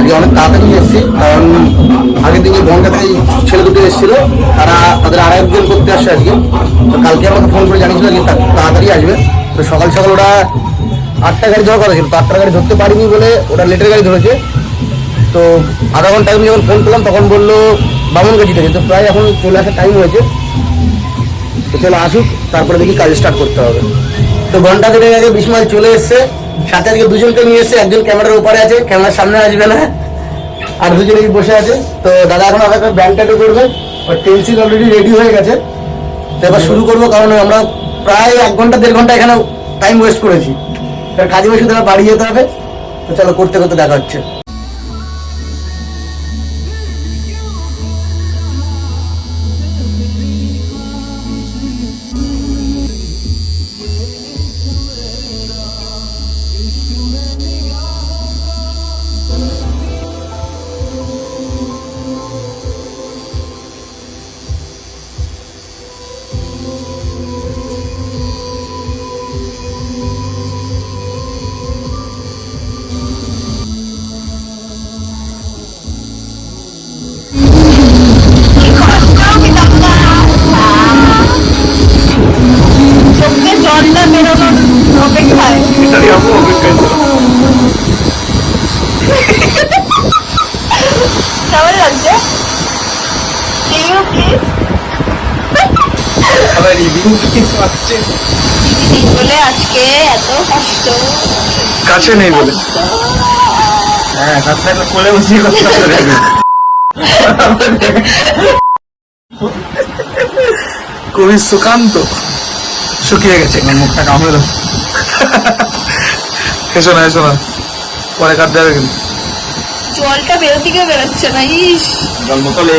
আজকে অনেক তাড়াতাড়ি এসেছি, কারণ আগের দিকে বনগা থেকে ছেলে দুটো এসেছিল, তাদের আরেকজন করতে আসছে আজকে। তো কালকে আমাকে ফোন করে জানিয়েছিল যে তাড়াতাড়ি আসবে। তো সকাল সকাল ওরা 8টার গাড়ি ধরার কথা ছিল, তো 8টার গাড়ি ধরতে পারিনি বলে ওরা লেটের গাড়ি ধরেছে। তো আধা ঘন্টা টাইম যখন ফোন করলাম তখন বললো বামনগাছি থেকে, তো প্রায় এখন চলে আসার টাইম হয়েছে। তো চলে আসুক, তারপরে দেখি কাজ স্টার্ট করতে হবে। তো ঘন্টা দেড়েক আগে বিশমাল চলে এসছে, সাথে আজকে দুজনকে নিয়ে এসছে। একজন ক্যামেরার উপরে আছে, ক্যামেরার সামনে আসবে না, আর দুজনে বসে আছে। তো দাদা এখন আমাকে ব্যান্ড ট্যাটু করবে, পেন্সিল অলরেডি রেডি হয়ে গেছে। তো এবার শুরু করবো, কারণ আমরা প্রায় 1 ঘন্টা 1.5 ঘন্টা এখানে টাইম ওয়েস্ট করেছি। এবার কাজে বসে তারা বাড়ি যেতে হবে। তো চলো করতে করতে দেখা হচ্ছে। কেমন লাগছে? বলে আজকে এত কষ্ট কাছে নেই বলে, হ্যাঁ কাছে থাকলে কোলে বসিয়ে করতে হবে। খুবই সুকান্ত, শুকিয়ে গেছে মুখটা, কামড়ে দাও। এসো না এসো না, পরে কাটতে হবে কিন্তু। জলটা বেরোতে গিয়ে বেরোচ্ছে না। ইস, জল বোতলে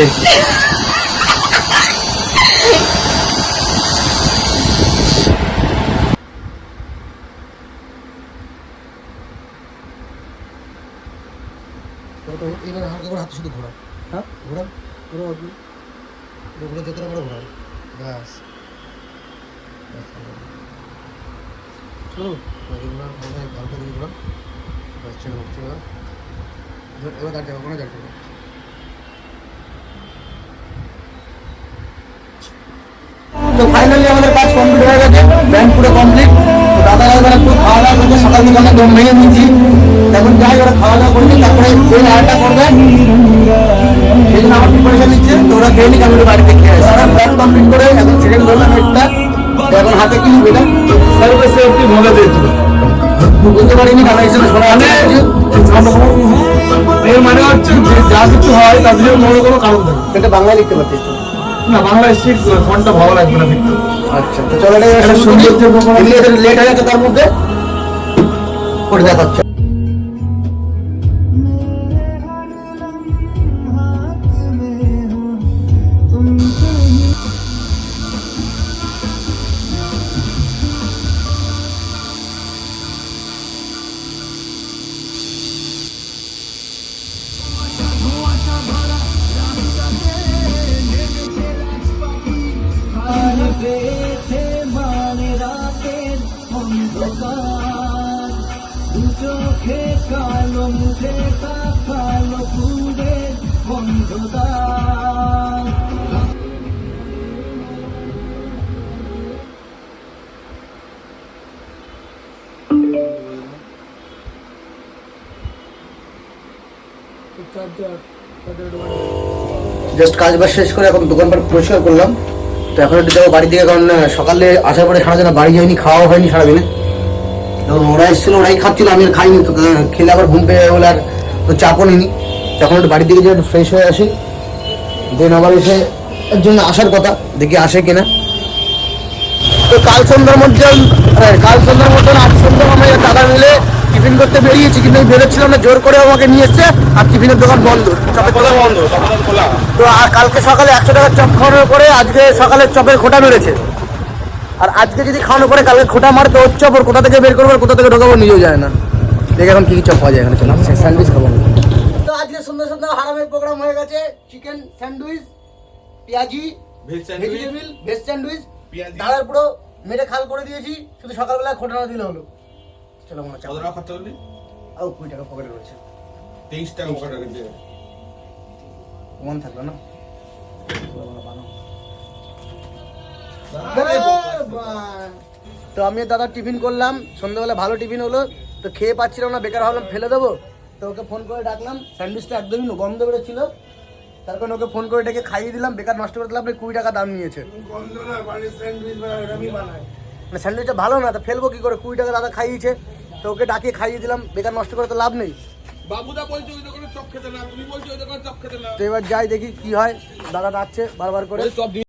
এবার হালকা করে হাতে শুধু ঘোরা, হ্যাঁ ঘোরা ঘোরা, ঘোরা যতটা করে ঘোরা, ব্যাস। চলো এগুলো হালকা দিয়ে ঘোরা, ব্যাস ছেড়ে হোক ছেড়ে। এবার দাঁড় যাবে, ওখানে দাঁড় যাবে। তো ফাইনালি আমাদের কাজ কমপ্লিট হয়ে গেছে, ব্যান্ড পুরো কমপ্লিট। তো দাদা দাদা পুরো খাওয়া দাওয়া করছে, সকাল থেকে আমরা দম ভেঙে নিয়েছি। এখন যাই ওরা খাওয়া দাওয়া করছে, তারপরে ওই আয়টা করবে, সেই জন্য আমার প্রিপারেশন নিচ্ছে। তো ওরা খেয়ে নিক, আমি বাড়িতে খেয়ে আসি। আমরা ব্যান্ড কমপ্লিট করে এখন সেকেন্ড ধরলাম একটা। তো এখন হাতে কি নিবে না সেফটি মনে দিয়েছিল, বুঝতে পারিনি, কারণ হিসেবে শোনা এর মানে হচ্ছে যে যা কিছু হয় তার জন্য মনে কোনো কারণ থাকে। এটা বাংলায় লিখতে পারছিস না, বাংলায় শিখ ফোনটা ভালো লাগবে না দেখতে। আচ্ছা, তো চলো এটা সুন্দর লেট হয়ে গেছে, তার মধ্যে করে দেখাচ্ছে। চোখে কালো মুখে কালো পুরে বন্ধুদার। জাস্ট কাজ বাজ শেষ করে এখন দোকানপাট পরিষ্কার করলাম। তো এখন একটু যাবো বাড়ি থেকে, কারণ সকালে আসার পরে সারা দিন বাড়ি যায়নি, খাওয়া হয়নি সারাদিনে। তো ওরা এসেছিলো, ওরাই খাচ্ছিল, আমি আর খাইনি। তো খেলে আবার ঘুম পেয়ে বলে আর তো চাপও নিইনি। তখন একটু বাড়ির দিকে যে একটু ফ্রেশ হয়ে আসি, দেন আবার এসে একজন আসার কথা, দেখি আসে কিনা। তো কাল সন্ধ্যার মধ্যে আজ সন্ধ্যা আমরা দাদা মিলে টিফিন করতে বেরিয়েছি, কিন্তু আমি বেরোচ্ছিলাম না, জোর করে আমাকে নিয়ে এসছে। আর টিফিনের দোকান বন্ধ, তো আর কালকে সকালে 100 টাকার চপ খাওয়ানোর পরে আজকে সকালে চপের খোটা মেরেছে। আর আজকে যদি খাওয়ানোর পরে কালকে খোটা মারে, তো ওর চপ ওর কোথা থেকে বের করবো, কোথা থেকে ঢোকাবো নিজেও যায় না। দেখে এখন কি চপ পাওয়া যায় এখানে, চলো স্যান্ডউইচ খাবো। তো আজকে সুন্দর সুন্দর হারামের প্রোগ্রাম হয়ে গেছে। চিকেন স্যান্ডউইচ, পেঁয়াজি, ভেজিটেবিল, ভেজ স্যান্ডউইচ, দাদার পুরো মেরে খাল করে দিয়েছি, শুধু সকালবেলা খোটা না দিলে হলো। চলো মনে হচ্ছে 20 টাকা পকেটে রয়েছে। 23 টাকা ওখানে রেখে ওমান থাকলো না তো আমি দাদা টিফিন করলাম সন্ধ্যাবেলা ভালো টিফিন হলো তো খেয়ে পাচ্ছিলাম না বেকার ভাবলাম ফেলে দেবো তো ওকে ফোন করে ডাকলাম স্যান্ডউইচটা একদমই গন্ধ বেরোচ্ছিল তার কারণে ওকে ফোন করে ডেকে খাইয়ে দিলাম বেকার নষ্ট করে দিলাম 20 টাকা দাম নিয়েছে মানে স্যান্ডউইচটা ভালো না তো ফেলবো কি করে 20 টাকা দাদা খাইয়েছে তো ওকে ডাকিয়ে খাইয়ে দিলাম বেকার নষ্ট করে তো লাভ নেই বাবুদা বলছে ওই দোকানে চপ খেতে না তুমি বলছো ওই দোকানে চপ খেতে না তো এবার যাই দেখি কি হয় দাদা ডাকছে বারবার করে চপ